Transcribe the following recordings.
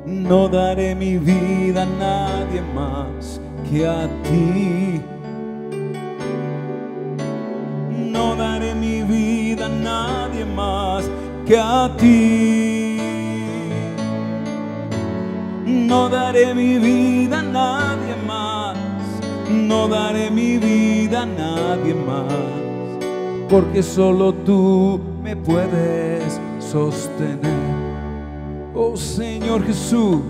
No daré mi vida a nadie más que a ti. No daré mi vida a nadie más que a ti. No daré mi vida a nadie más. No daré mi vida a nadie más, porque solo tú me puedes sostener. Oh Señor Jesús,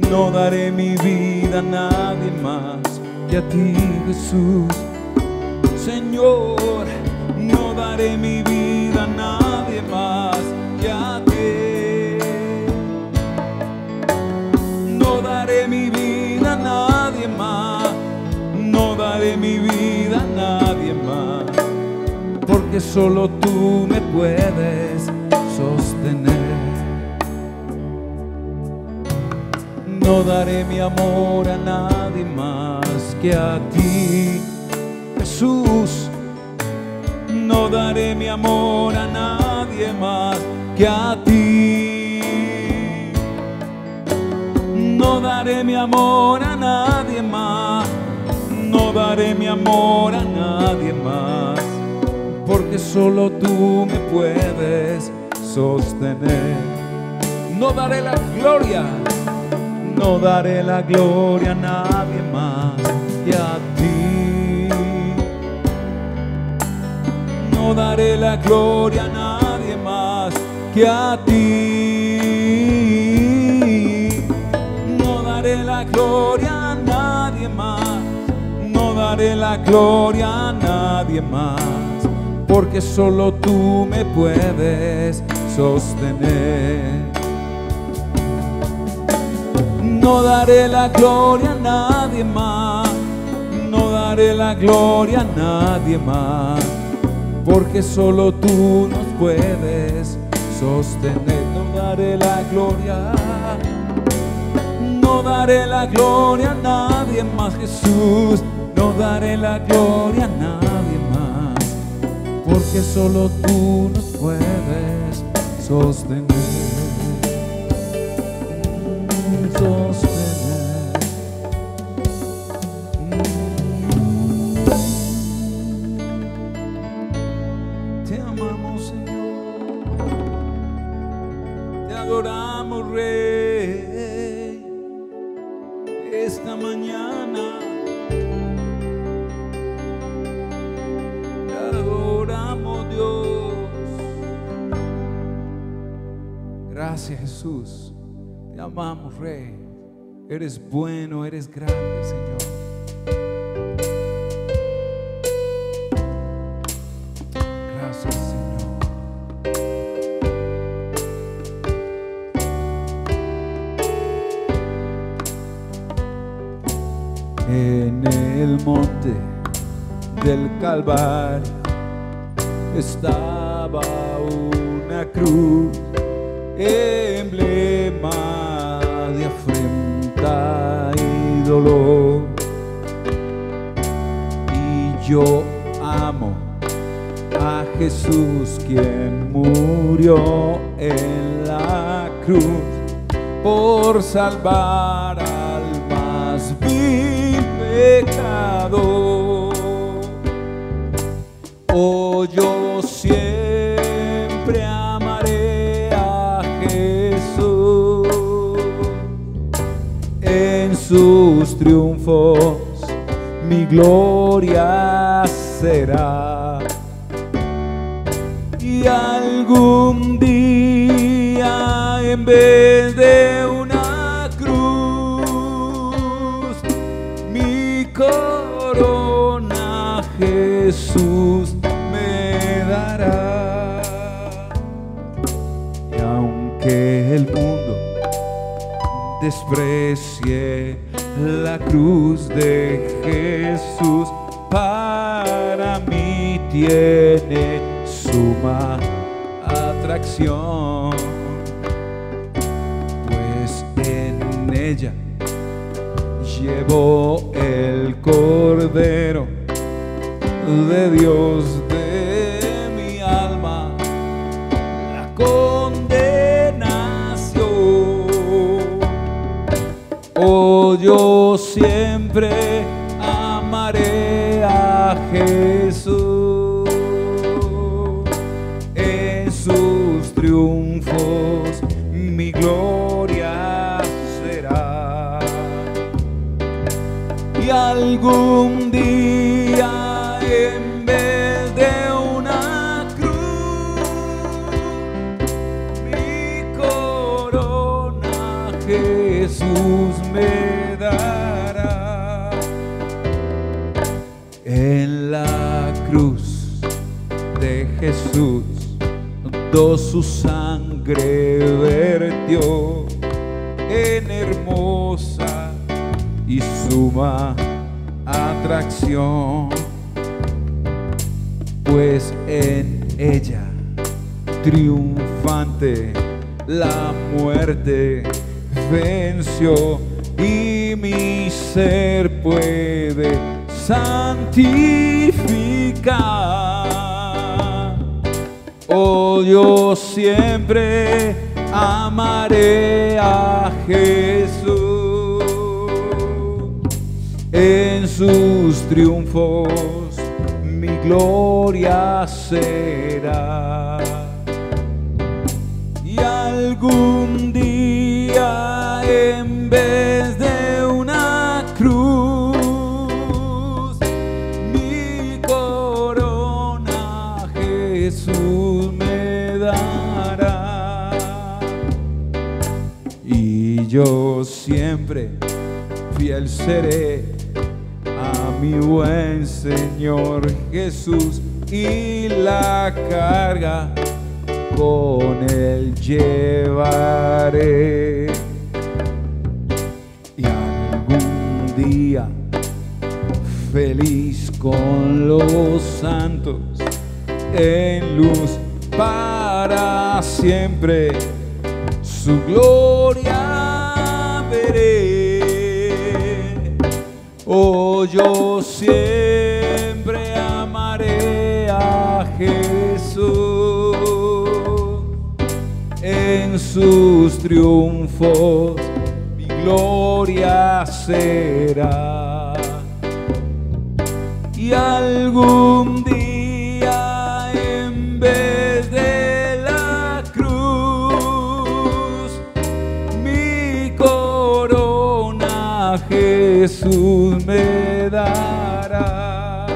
no daré mi vida a nadie más que a ti, Jesús. Señor, no daré mi vida a nadie más que a ti. No daré mi vida a nadie más. No daré mi vida a nadie más, porque solo tú me puedes sostener. No daré mi amor a nadie más que a ti, Jesús. No daré mi amor a nadie más que a ti. No daré mi amor a nadie más. No daré mi amor a nadie más, porque solo tú me puedes sostener. No daré la gloria. No daré la gloria a nadie más que a ti. No daré la gloria a nadie más que a ti. No daré la gloria a nadie más. No daré la gloria a nadie más, porque solo tú me puedes sostener. No daré la gloria a nadie más. No daré la gloria a nadie más, porque solo tú nos puedes sostener. No daré la gloria. No daré la gloria a nadie más, Jesús. No daré la gloria a nadie más, porque solo tú nos puedes sostener. Te amamos, Señor. Te adoramos, Rey, esta mañana. Te adoramos, Dios. Gracias, Jesús. Te amamos, Rey. Eres bueno, eres grande, Señor. Gracias, Señor. En el monte del Calvario estaba una cruz, emblema de afrenta y dolor. Y yo amo a Jesús, quien murió en la cruz por salvar al más vil pecador. Oh, yo siempre amaré a Jesús. En sus triunfos mi gloria será. Y algún día, en vez de una cruz, mi corona Jesús me dará. Y aunque el mundo desprecie la cruz de Jesús, para mí tiene suma atracción, pues en ella llevó el Cordero de Dios de mi alma la condenación. Oh, yo siempre amaré a Jesús. En sus triunfos mi gloria será. Y algún día en vez de una cruz, mi corona Jesús me dará. En la cruz de Jesús toda su sangre vertió en hermosa y suma atracción, pues en ella triunfante la muerte venció y mi ser puede santificar. Oh, yo siempre amaré a Jesús. En sus triunfos mi gloria será. Y algún día en vez de una cruz, mi corona Jesús me dará. Y yo siempre fiel seré a mi buen Señor Jesús, y la carga con Él llevaré. Y algún día feliz con los santos en luz para siempre su gloria veré. Oh, yo siempre amaré a Jesús. En sus triunfos mi gloria será. Y algún día en vez de la cruz, mi corona Jesús me dará.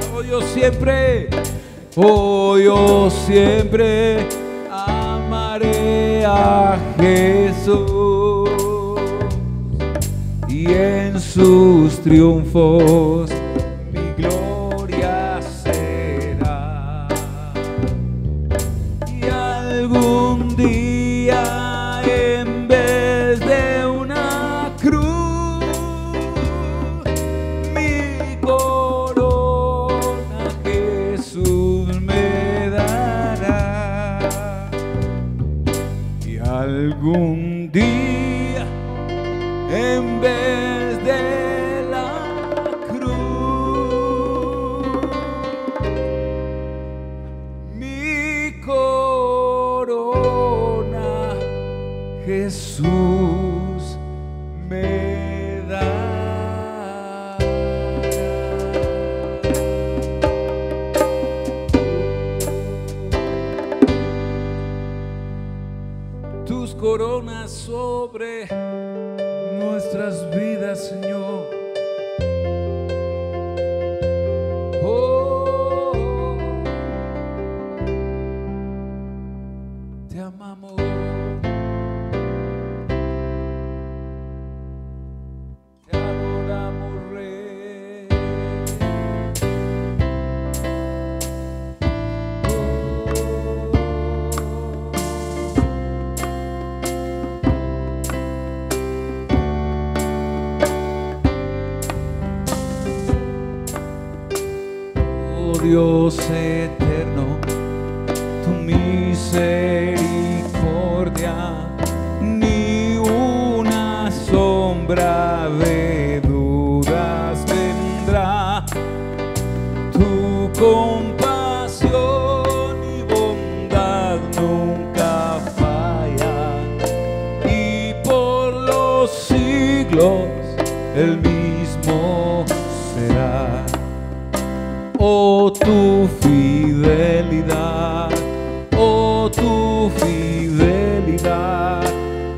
Oh, yo siempre amaré a Jesús, y en sus triunfos mi gloria será. Y algún día en vez de una cruz, mi corona Jesús me dará. Y algún día en vez de la cruz, mi corona Jesús me da. Tus coronas sobre nuestras vidas, Señor. Oh, te amamos. Te adoramos, Rey. Dios eterno, tu misericordia, ni una sombra de dudas tendrá. Tu compasión y bondad nunca falla, y por los siglos el mismo será. Oh, tu fidelidad, oh, tu fidelidad.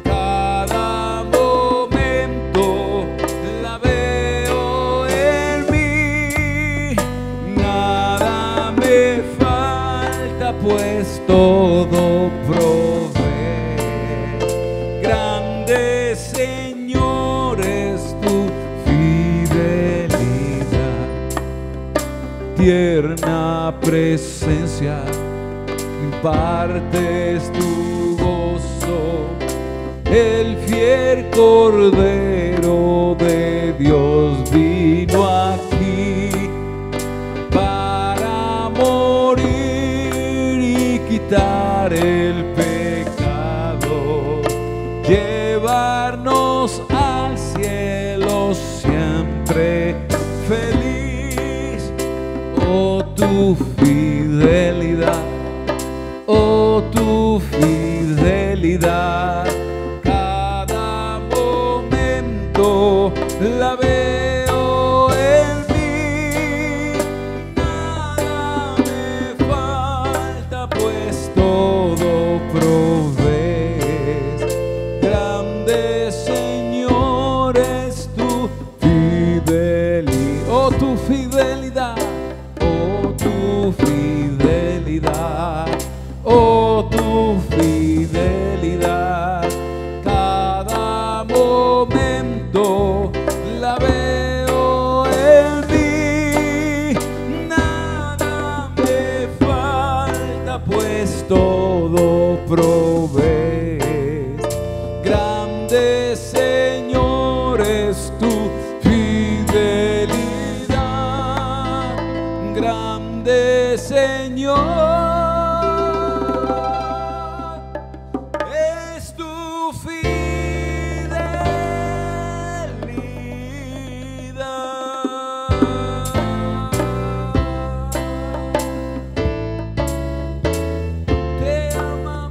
Cada momento la veo en mí. Nada me falta, pues todo provee. Grande, Señor, es tu fidelidad. Tierna presencia, impartes tu gozo. El fiel Cordero de Dios vino aquí para morir y quitar el pecado, llevarnos al cielo siempre feliz. Oh, tu fidelidad, oh, tu fidelidad. Cada momento la veo en mí. Nada me falta, pues todo provees. Grande, Señor, es tu fidelidad. Oh, tu fidelidad, oh, tu fidelidad, oh, tu fidelidad. Cada momento la veo en mí. Nada me falta, pues todo provees. Grande, Señor, es tu fidelidad. Grande, Señor, es tu fidelidad. Te amamos.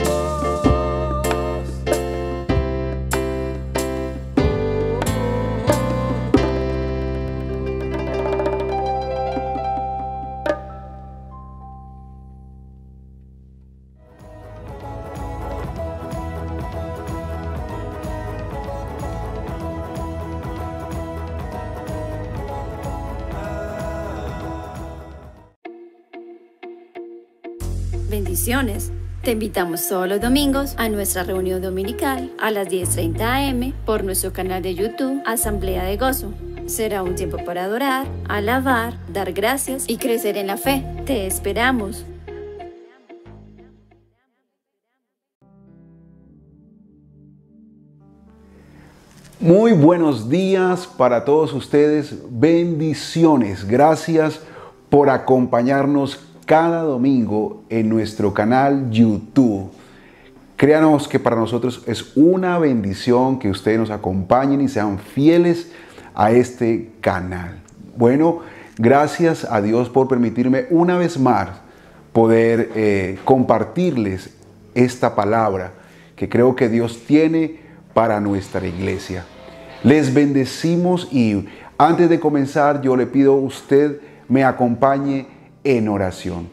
Bendiciones. Te invitamos todos los domingos a nuestra reunión dominical a las 10:30 am por nuestro canal de YouTube Asamblea de Gozo. Será un tiempo para adorar, alabar, dar gracias y crecer en la fe. Te esperamos. Muy buenos días para todos ustedes, bendiciones, gracias por acompañarnos cada domingo en nuestro canal YouTube. Créanos que para nosotros es una bendición que ustedes nos acompañen y sean fieles a este canal. Bueno, gracias a Dios por permitirme una vez más poder compartirles esta palabra que creo que Dios tiene para nuestra iglesia. Les bendecimos y antes de comenzar yo le pido a usted me acompañe en oración.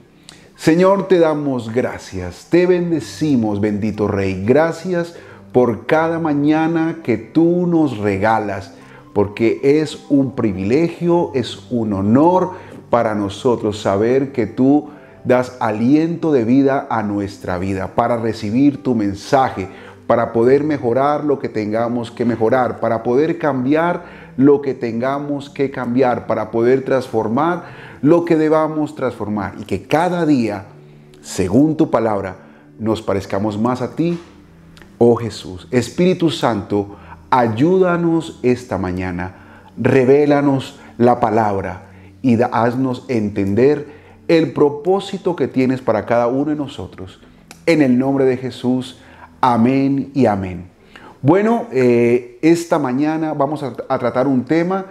Señor, te damos gracias, te bendecimos, bendito Rey. Gracias por cada mañana que tú nos regalas, porque es un privilegio, es un honor para nosotros saber que tú das aliento de vida a nuestra vida para recibir tu mensaje, para poder mejorar lo que tengamos que mejorar, para poder cambiar lo que tengamos que cambiar, para poder transformar lo que debamos transformar y que cada día, según tu palabra, nos parezcamos más a ti, oh Jesús. Espíritu Santo, ayúdanos esta mañana, revélanos la palabra y haznos entender el propósito que tienes para cada uno de nosotros. En el nombre de Jesús, amén y amén. Bueno, esta mañana vamos a tratar un tema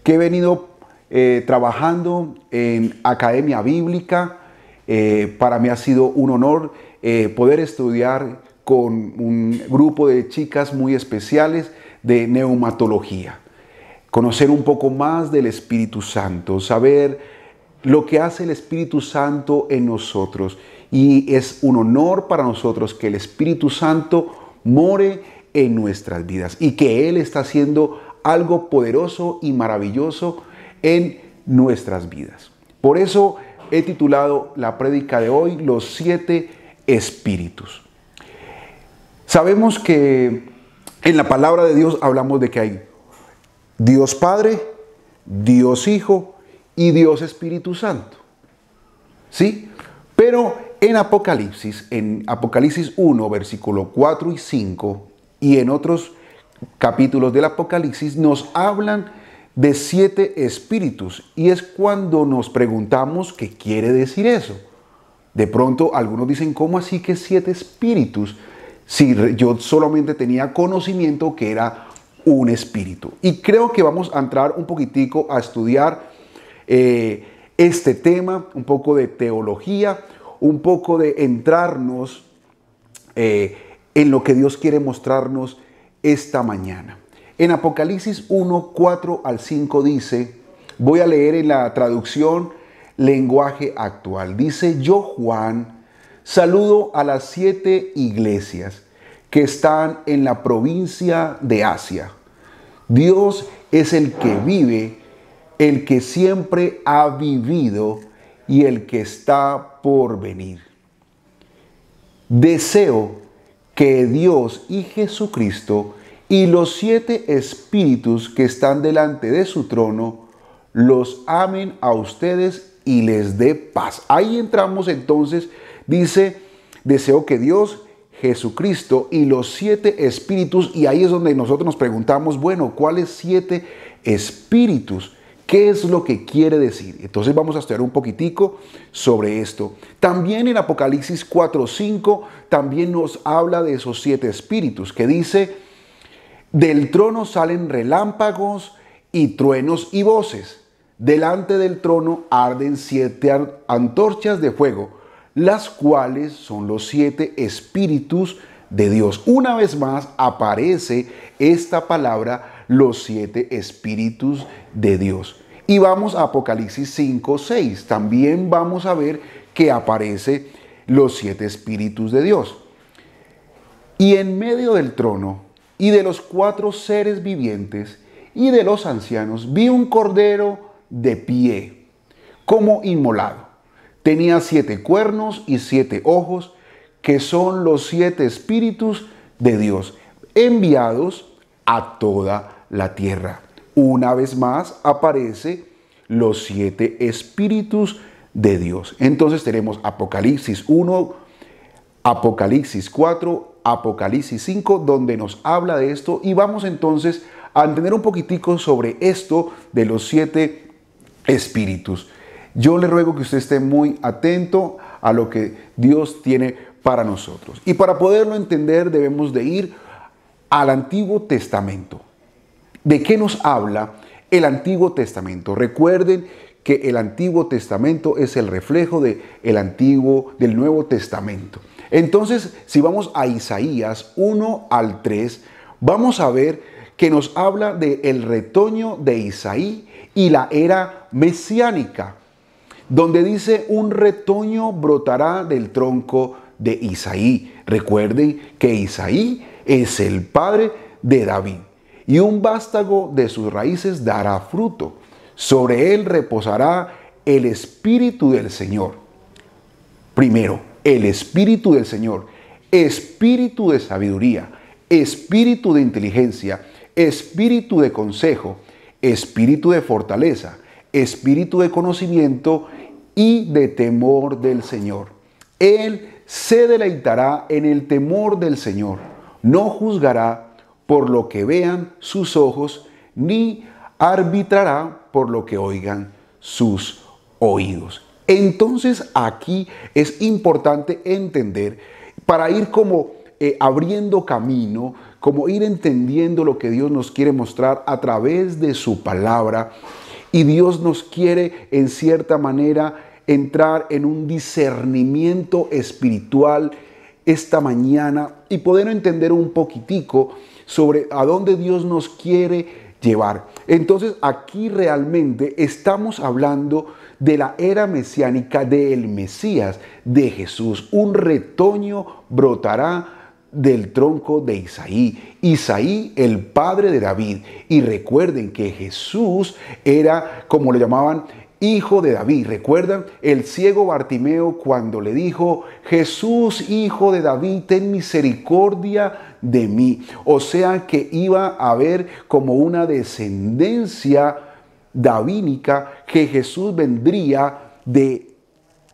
que he venido trabajando en Academia Bíblica. Para mí ha sido un honor poder estudiar con un grupo de chicas muy especiales de neumatología. conocer un poco más del Espíritu Santo, saber lo que hace el Espíritu Santo en nosotros. Y es un honor para nosotros que el Espíritu Santo more en nuestras vidas y que Él está haciendo algo poderoso y maravilloso en nuestras vidas. Por eso he titulado la prédica de hoy, Los 7 Espíritus. Sabemos que en la palabra de Dios hablamos de que hay Dios Padre, Dios Hijo y Dios Espíritu Santo. ¿Sí? Pero en Apocalipsis 1, versículo 4 y 5, y en otros capítulos del Apocalipsis nos hablan de 7 espíritus. Y es cuando nos preguntamos qué quiere decir eso. De pronto algunos dicen, ¿cómo así que 7 espíritus? Si yo solamente tenía conocimiento que era un espíritu. Y creo que vamos a entrar un poquitico a estudiar este tema, un poco de teología, un poco de entrarnos en lo que Dios quiere mostrarnos esta mañana. En Apocalipsis 1, 4 al 5 dice, voy a leer en la traducción lenguaje actual. Dice, yo Juan saludo a las 7 iglesias que están en la provincia de Asia. Dios es el que vive, el que siempre ha vivido y el que está por venir. Deseo que Dios y Jesucristo y los 7 espíritus que están delante de su trono los amen a ustedes y les dé paz. Ahí entramos entonces, dice, deseo que Dios, Jesucristo y los 7 espíritus, y ahí es donde nosotros nos preguntamos, bueno, ¿cuáles 7 espíritus? ¿Qué es lo que quiere decir? Entonces vamos a estudiar un poquitico sobre esto. También en Apocalipsis 4:5 también nos habla de esos 7 espíritus, que dice, del trono salen relámpagos y truenos y voces. Delante del trono arden 7 antorchas de fuego, las cuales son los 7 espíritus de Dios. Una vez más aparece esta palabra, los 7 espíritus de Dios. Y vamos a Apocalipsis 5:6. También vamos a ver que aparece los 7 espíritus de Dios. Y en medio del trono y de los 4 seres vivientes y de los ancianos vi un cordero de pie, como inmolado. Tenía 7 cuernos y 7 ojos, que son los 7 espíritus de Dios, enviados a toda la tierra. Una vez más aparece los 7 espíritus de Dios. Entonces tenemos Apocalipsis 1, Apocalipsis 4, Apocalipsis 5, donde nos habla de esto. Y vamos entonces a entender un poquitico sobre esto de los 7 espíritus. Yo le ruego que usted esté muy atento a lo que Dios tiene para nosotros. Y para poderlo entender debemos de ir al Antiguo Testamento. ¿De qué nos habla el Antiguo Testamento? Recuerden que el Antiguo Testamento es el reflejo del Nuevo Testamento. Entonces, si vamos a Isaías 1 al 3, vamos a ver que nos habla del retoño de Isaí y la era mesiánica, donde dice, un retoño brotará del tronco de Isaí. Recuerden que Isaí es el padre de David. Y un vástago de sus raíces dará fruto. Sobre él reposará el Espíritu del Señor. Primero, el Espíritu del Señor. Espíritu de sabiduría, espíritu de inteligencia, espíritu de consejo, espíritu de fortaleza, espíritu de conocimiento y de temor del Señor. Él se deleitará en el temor del Señor. No juzgará por lo que vean sus ojos, ni arbitrará por lo que oigan sus oídos. Entonces aquí es importante entender, para ir como abriendo camino, como ir entendiendo lo que Dios nos quiere mostrar a través de su palabra. Y Dios nos quiere en cierta manera entrar en un discernimiento espiritual esta mañana y poder entender un poquitico sobre a dónde Dios nos quiere llevar. Entonces aquí realmente estamos hablando de la era mesiánica del Mesías, de Jesús. Un retoño brotará del tronco de Isaí. Isaí, el padre de David. Y recuerden que Jesús era, como le llamaban, hijo de David. ¿Recuerdan? El ciego Bartimeo cuando le dijo: Jesús, hijo de David, ten misericordia de mí. O sea que iba a haber como una descendencia davínica, que Jesús vendría de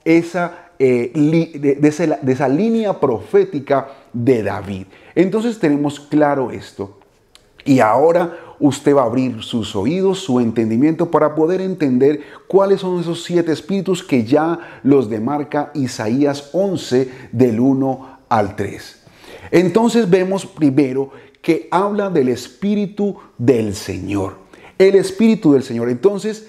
esa línea profética de David. Entonces tenemos claro esto. Y ahora usted va a abrir sus oídos, su entendimiento, para poder entender cuáles son esos 7 espíritus que ya los demarca Isaías 11 del 1 al 3. Entonces vemos primero que habla del Espíritu del Señor. El Espíritu del Señor. Entonces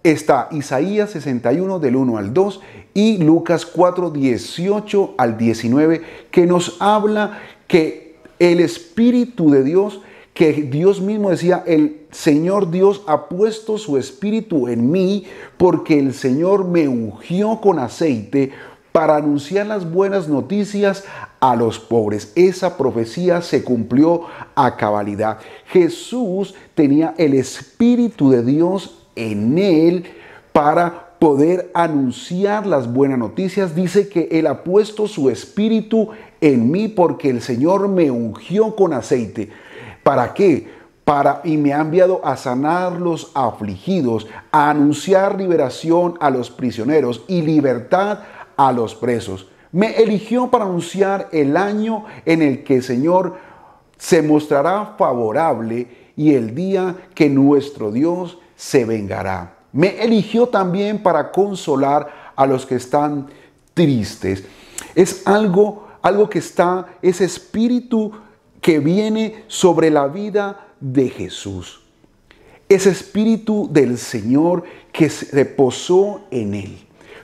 está Isaías 61 del 1 al 2 y Lucas 4, 18 al 19, que nos habla que el Espíritu de Dios, que Dios mismo decía: el Señor Dios ha puesto su Espíritu en mí, porque el Señor me ungió con aceite para anunciar las buenas noticias a los pobres. Esa profecía se cumplió a cabalidad. Jesús tenía el Espíritu de Dios en él para poder anunciar las buenas noticias. Dice que él ha puesto su Espíritu en mí porque el Señor me ungió con aceite. ¿Para qué? Y me ha enviado a sanar los afligidos, a anunciar liberación a los prisioneros y libertad a los presos. Me eligió para anunciar el año en el que el Señor se mostrará favorable y el día que nuestro Dios se vengará. Me eligió también para consolar a los que están tristes. Es algo que está, ese espíritu que viene sobre la vida de Jesús. Ese espíritu del Señor que se reposó en él.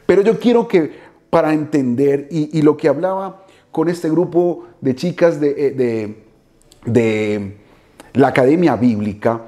Pero yo quiero que, para entender, y lo que hablaba con este grupo de chicas de la Academia Bíblica,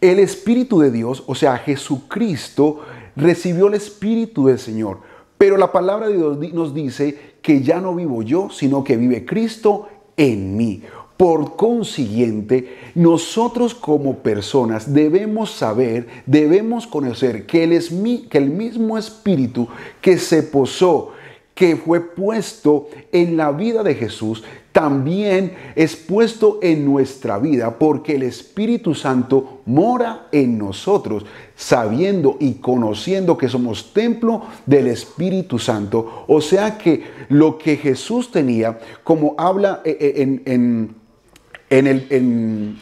el Espíritu de Dios, o sea, Jesucristo, recibió el Espíritu del Señor. Pero la palabra de Dios nos dice que ya no vivo yo, sino que vive Cristo en mí. Por consiguiente, nosotros como personas debemos saber, debemos conocer que el mismo Espíritu que se posó, que fue puesto en la vida de Jesús, también es puesto en nuestra vida, porque el Espíritu Santo mora en nosotros, sabiendo y conociendo que somos templo del Espíritu Santo. O sea que lo que Jesús tenía, como habla en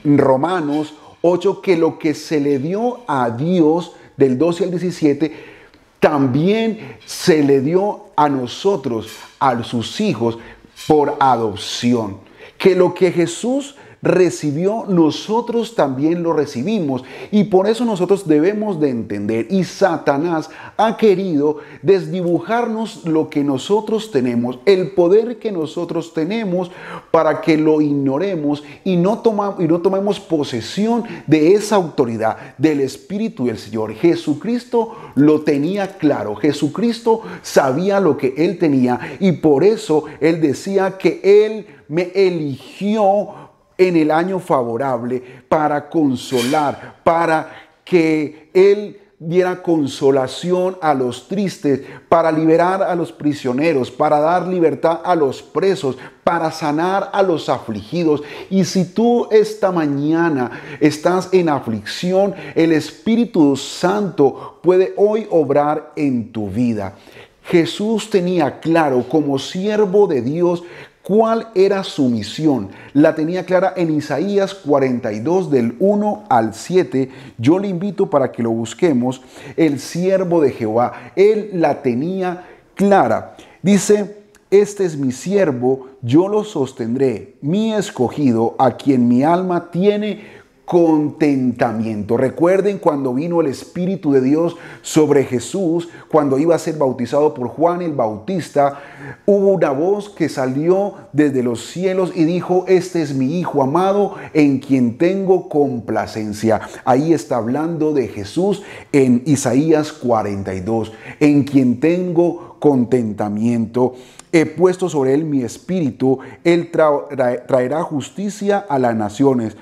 Romanos 8, que lo que se le dio a Dios del 12 al 17, también se le dio a nosotros, a sus hijos, por adopción. Que lo que Jesús recibió, nosotros también lo recibimos. Y por eso nosotros debemos de entender. Y Satanás ha querido desdibujarnos lo que nosotros tenemos, el poder que nosotros tenemos, para que lo ignoremos y no tomemos posesión de esa autoridad del Espíritu del Señor. Jesucristo lo tenía claro. Jesucristo sabía lo que él tenía, y por eso él decía que él me eligió en el año favorable para consolar, para que él diera consolación a los tristes, para liberar a los prisioneros, para dar libertad a los presos, para sanar a los afligidos. Y si tú esta mañana estás en aflicción, el Espíritu Santo puede hoy obrar en tu vida. Jesús tenía claro, como siervo de Dios, ¿cuál era su misión? La tenía clara en Isaías 42 del 1 al 7. Yo le invito para que lo busquemos. El siervo de Jehová, él la tenía clara. Dice: este es mi siervo, yo lo sostendré, mi escogido, a quien mi alma tiene contentamiento. Recuerden cuando vino el Espíritu de Dios sobre Jesús, cuando iba a ser bautizado por Juan el Bautista, hubo una voz que salió desde los cielos y dijo: este es mi Hijo amado en quien tengo complacencia. Ahí está hablando de Jesús en Isaías 42, en quien tengo contentamiento. He puesto sobre él mi espíritu, él traerá justicia a las naciones.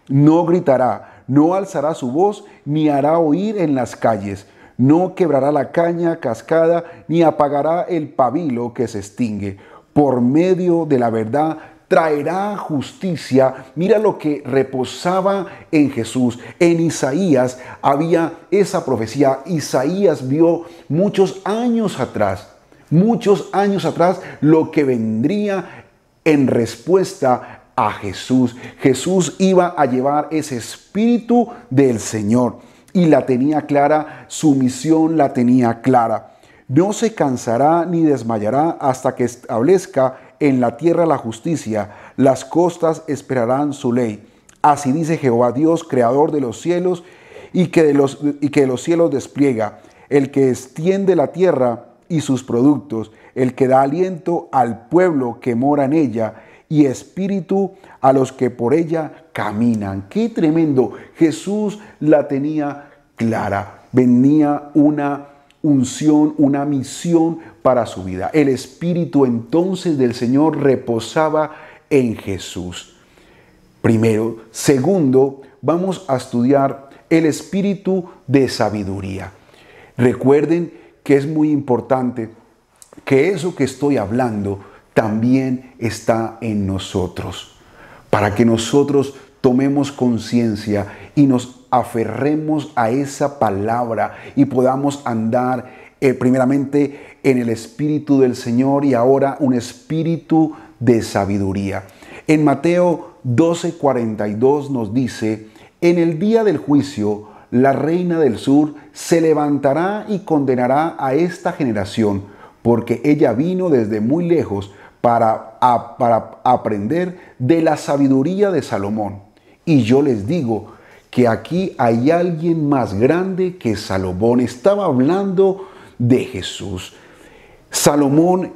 No gritará, no alzará su voz, ni hará oír en las calles. No quebrará la caña cascada, ni apagará el pabilo que se extingue. Por medio de la verdad traerá justicia. Mira lo que reposaba en Jesús. En Isaías había esa profecía. Isaías vio muchos años atrás, lo que vendría en respuesta a Jesús. Jesús iba a llevar ese espíritu del Señor y la tenía clara, su misión la tenía clara. No se cansará ni desmayará hasta que establezca en la tierra la justicia. Las costas esperarán su ley. Así dice Jehová Dios, creador de los cielos y que de los cielos despliega, el que extiende la tierra y sus productos, el que da aliento al pueblo que mora en ella y espíritu a los que por ella caminan. ¡Qué tremendo! Jesús la tenía clara. Venía una unción, una misión para su vida. El espíritu entonces del Señor reposaba en Jesús. Primero. Segundo, vamos a estudiar el espíritu de sabiduría. Recuerden que es muy importante que eso que estoy hablando también está en nosotros, para que nosotros tomemos conciencia y nos aferremos a esa palabra y podamos andar primeramente en el Espíritu del Señor y ahora un espíritu de sabiduría. En Mateo 12:42 nos dice: en el día del juicio, la reina del sur se levantará y condenará a esta generación, porque ella vino desde muy lejos para aprender de la sabiduría de Salomón. Y yo les digo que aquí hay alguien más grande que Salomón. Estaba hablando de Jesús. Salomón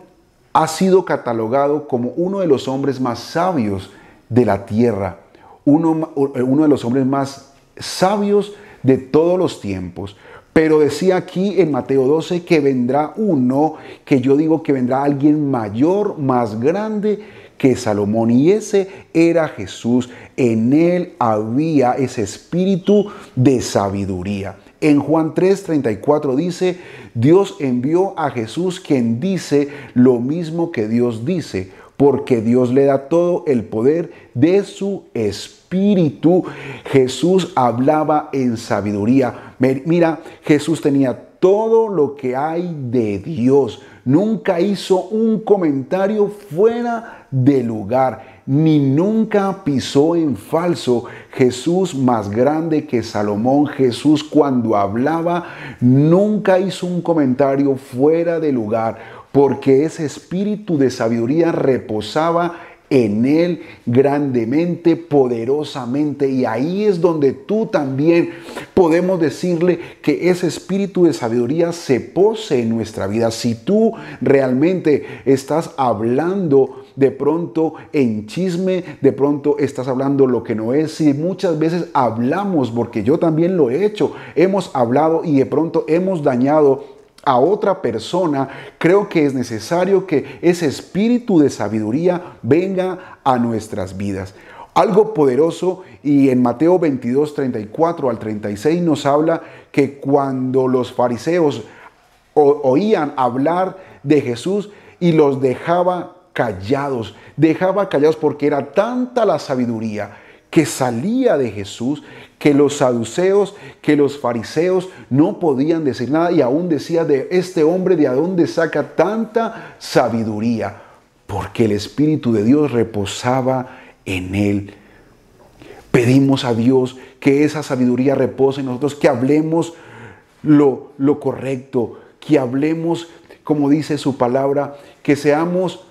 ha sido catalogado como uno de los hombres más sabios de la tierra, uno de los hombres más sabios de todos los tiempos. Pero decía aquí en Mateo 12 que vendrá uno, que yo digo que vendrá alguien mayor, más grande que Salomón, y ese era Jesús. En él había ese espíritu de sabiduría. En Juan 3:34 dice: Dios envió a Jesús, quien dice lo mismo que Dios dice, porque Dios le da todo el poder de su espíritu. Jesús hablaba en sabiduría. Mira, Jesús tenía todo lo que hay de Dios. Nunca hizo un comentario fuera de lugar, ni nunca pisó en falso. Jesús, más grande que Salomón, Jesús cuando hablaba nunca hizo un comentario fuera de lugar, porque ese espíritu de sabiduría reposaba en él grandemente, poderosamente. Y ahí es donde tú también podemos decirle que ese espíritu de sabiduría se pose en nuestra vida. Si tú realmente estás hablando de pronto en chisme, de pronto estás hablando lo que no es, si muchas veces hablamos, porque yo también lo he hecho, hemos hablado y de pronto hemos dañado a otra persona, creo que es necesario que ese espíritu de sabiduría venga a nuestras vidas. Algo poderoso, y en Mateo 22:34 al 36 nos habla que cuando los fariseos oían hablar de Jesús y los dejaba callados porque era tanta la sabiduría que salía de Jesús, que los saduceos, que los fariseos no podían decir nada, y aún decía de este hombre, ¿de dónde saca tanta sabiduría? Porque el Espíritu de Dios reposaba en él. Pedimos a Dios que esa sabiduría repose en nosotros, que hablemos lo correcto, que hablemos como dice su palabra, que seamos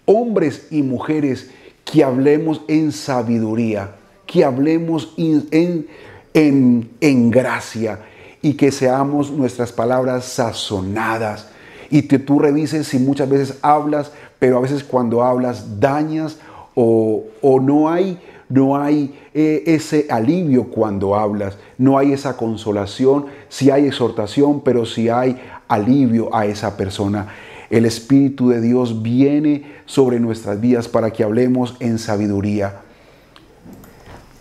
hombres y mujeres que hablemos en sabiduría, que hablemos en gracia y que seamos nuestras palabras sazonadas. Y que tú revises si muchas veces hablas, pero a veces cuando hablas dañas o no hay ese alivio cuando hablas, no hay esa consolación, si hay exhortación, pero si hay alivio a esa persona. El Espíritu de Dios viene sobre nuestras vidas para que hablemos en sabiduría.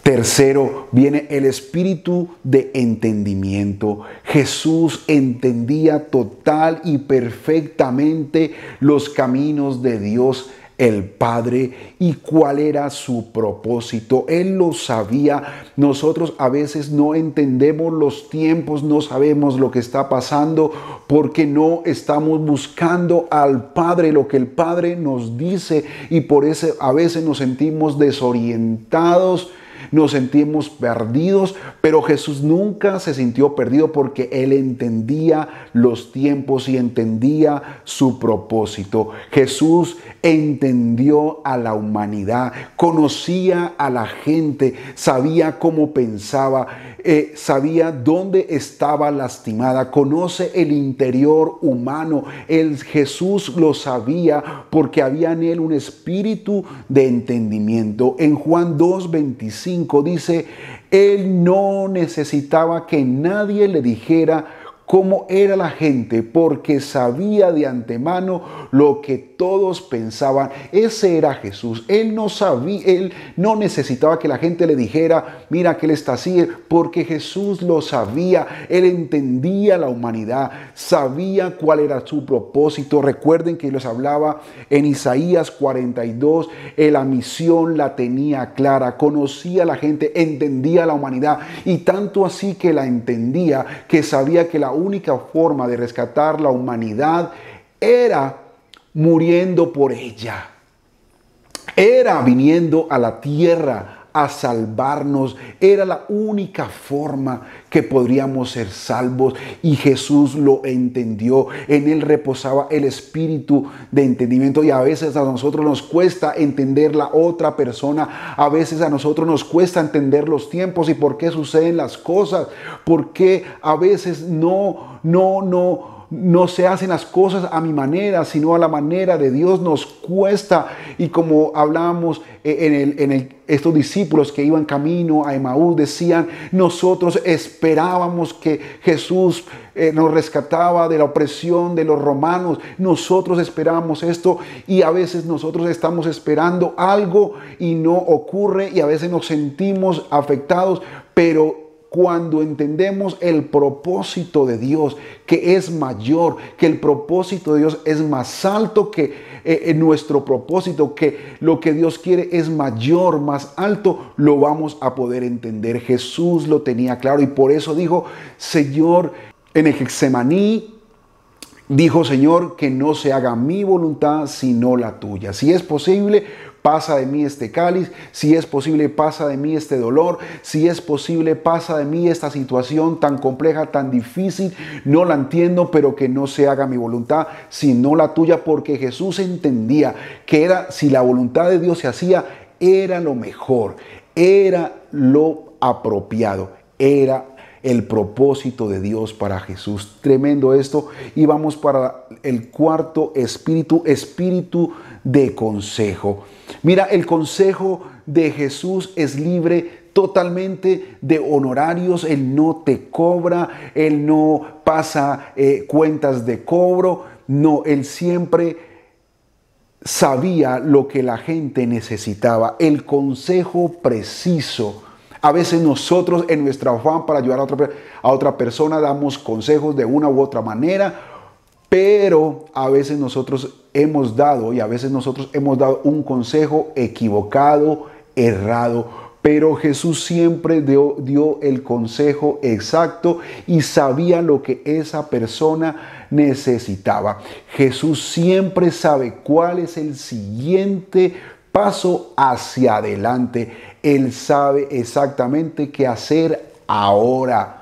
Tercero, viene el espíritu de entendimiento. Jesús entendía total y perfectamente los caminos de Dios el Padre y cuál era su propósito. Él lo sabía. Nosotros a veces no entendemos los tiempos, no sabemos lo que está pasando porque no estamos buscando al Padre, lo que el Padre nos dice, y por eso a veces nos sentimos desorientados, nos sentimos perdidos, pero Jesús nunca se sintió perdido porque Él entendía los tiempos y entendía su propósito. Jesús entendió a la humanidad, conocía a la gente, sabía cómo pensaba, sabía dónde estaba lastimada, conoce el interior humano. Jesús lo sabía porque había en Él un espíritu de entendimiento. En Juan 2:25 dice, Él no necesitaba que nadie le dijera cómo era la gente, porque sabía de antemano lo que todos pensaban. Ese era Jesús. Él no necesitaba que la gente le dijera, mira que Él está así, porque Jesús lo sabía. Él entendía la humanidad, sabía cuál era su propósito. Recuerden que les hablaba en Isaías 42, la misión la tenía clara, conocía a la gente, entendía la humanidad, y tanto así que la entendía, que sabía que la única forma de rescatar la humanidad era muriendo por ella, era viniendo a la tierra a salvarnos. Era la única forma que podríamos ser salvos, y Jesús lo entendió. En Él reposaba el espíritu de entendimiento, y a veces a nosotros nos cuesta entender la otra persona, a veces a nosotros nos cuesta entender los tiempos y por qué suceden las cosas, porque a veces no se hacen las cosas a mi manera, sino a la manera de Dios. Nos cuesta, y como hablábamos estos discípulos que iban camino a Emaús decían, nosotros esperábamos que Jesús nos rescataba de la opresión de los romanos, nosotros esperábamos esto, y a veces nosotros estamos esperando algo y no ocurre, y a veces nos sentimos afectados, pero cuando entendemos el propósito de Dios, que es mayor, que el propósito de Dios es más alto que nuestro propósito, que lo que Dios quiere es mayor, más alto, lo vamos a poder entender. Jesús lo tenía claro, y por eso dijo, Señor, en el Getsemaní, dijo, Señor, que no se haga mi voluntad sino la tuya. Si es posible, pasa de mí este cáliz. Si es posible, pasa de mí este dolor. Si es posible, pasa de mí esta situación tan compleja, tan difícil. No la entiendo, pero que no se haga mi voluntad sino la tuya, porque Jesús entendía que si la voluntad de Dios se hacía, era lo mejor, era lo apropiado, era el propósito de Dios para Jesús. Tremendo esto. Y vamos para el cuarto espíritu de consejo. Mira, el consejo de Jesús es libre totalmente de honorarios. Él no te cobra, Él no pasa cuentas de cobro. No, Él siempre sabía lo que la gente necesitaba. El consejo preciso. A veces nosotros, en nuestro afán para ayudar a otra persona, damos consejos de una u otra manera, pero a veces nosotros hemos dado un consejo equivocado, errado. Pero Jesús siempre dio el consejo exacto y sabía lo que esa persona necesitaba. Jesús siempre sabe cuál es el siguiente paso hacia adelante. Él sabe exactamente qué hacer ahora.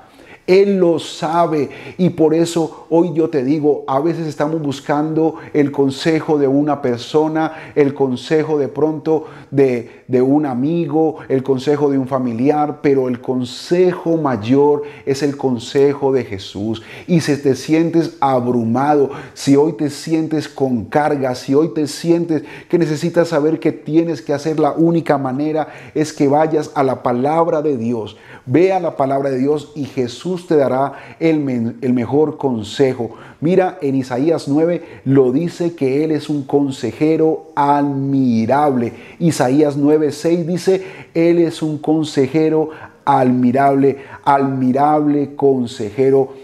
Él lo sabe, y por eso hoy yo te digo, a veces estamos buscando el consejo de una persona, el consejo de pronto de de un amigo, el consejo de un familiar, pero el consejo mayor es el consejo de Jesús. Y si te sientes abrumado, si hoy te sientes con carga, si hoy te sientes que necesitas saber que tienes que hacer, la única manera es que vayas a la palabra de Dios. Ve a la palabra de Dios y Jesús te dará el mejor consejo. Mira, en Isaías 9 lo dice que Él es un consejero admirable. Isaías 9:6 dice, Él es un consejero admirable, admirable consejero.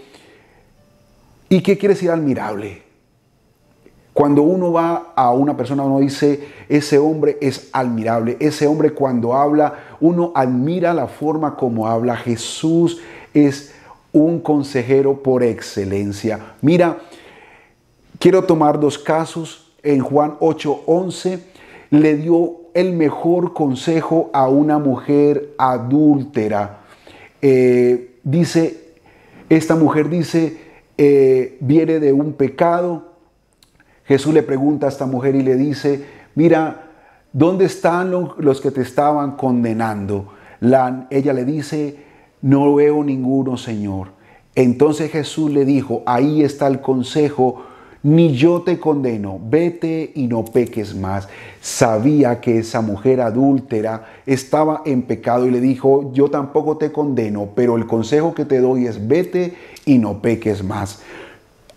¿Y qué quiere decir admirable? Cuando uno va a una persona, uno dice, ese hombre es admirable. Ese hombre cuando habla, uno admira la forma como habla. Jesús es un consejero por excelencia. Mira, quiero tomar dos casos. En Juan 8:11 le dio el mejor consejo a una mujer adúltera. Esta mujer dice, viene de un pecado. Jesús le pregunta a esta mujer y le dice, mira, ¿dónde están los que te estaban condenando? Ella le dice, no veo ninguno, Señor. Entonces Jesús le dijo, ahí está el consejo, ni yo te condeno, vete y no peques más. Sabía que esa mujer adúltera estaba en pecado y le dijo, yo tampoco te condeno, pero el consejo que te doy es vete y no peques más.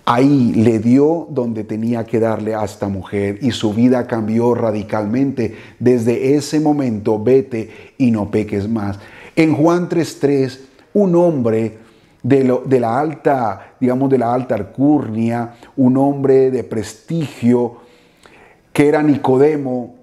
Ahí le dio donde tenía que darle a esta mujer y su vida cambió radicalmente. Desde ese momento, vete y no peques más. En Juan 3:3, un hombre de la alta alcurnia, un hombre de prestigio, que era Nicodemo,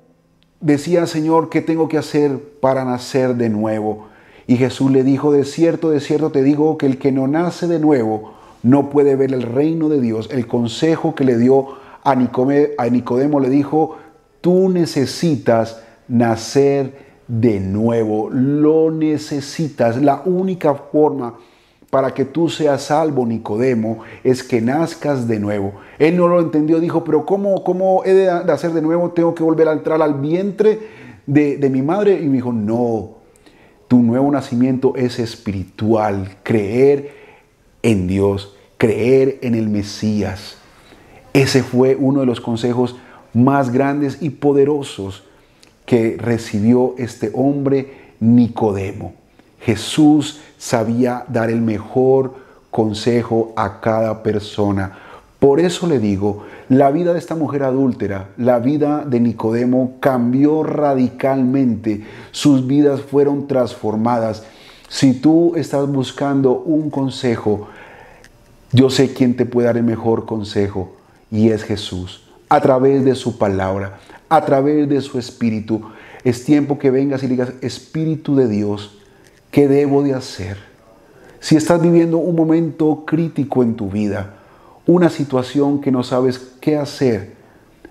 decía, Señor, ¿qué tengo que hacer para nacer de nuevo? Y Jesús le dijo, de cierto te digo que el que no nace de nuevo no puede ver el reino de Dios. El consejo que le dio a Nicodemo le dijo, tú necesitas nacer de nuevo. Lo necesitas. La única forma para que tú seas salvo, Nicodemo, es que nazcas de nuevo. Él no lo entendió, dijo, pero ¿cómo he de nacer de nuevo? ¿Tengo que volver a entrar al vientre de mi madre? Y me dijo, no, tu nuevo nacimiento es espiritual. Creer en Dios, creer en el Mesías. Ese fue uno de los consejos más grandes y poderosos que recibió este hombre Nicodemo. Jesús sabía dar el mejor consejo a cada persona. Por eso le digo, la vida de esta mujer adúltera, la vida de Nicodemo cambió radicalmente. Sus vidas fueron transformadas. Si tú estás buscando un consejo, yo sé quién te puede dar el mejor consejo y es Jesús. A través de su palabra, a través de su Espíritu. Es tiempo que vengas y digas, Espíritu de Dios, ¿qué debo de hacer? Si estás viviendo un momento crítico en tu vida, una situación que no sabes qué hacer,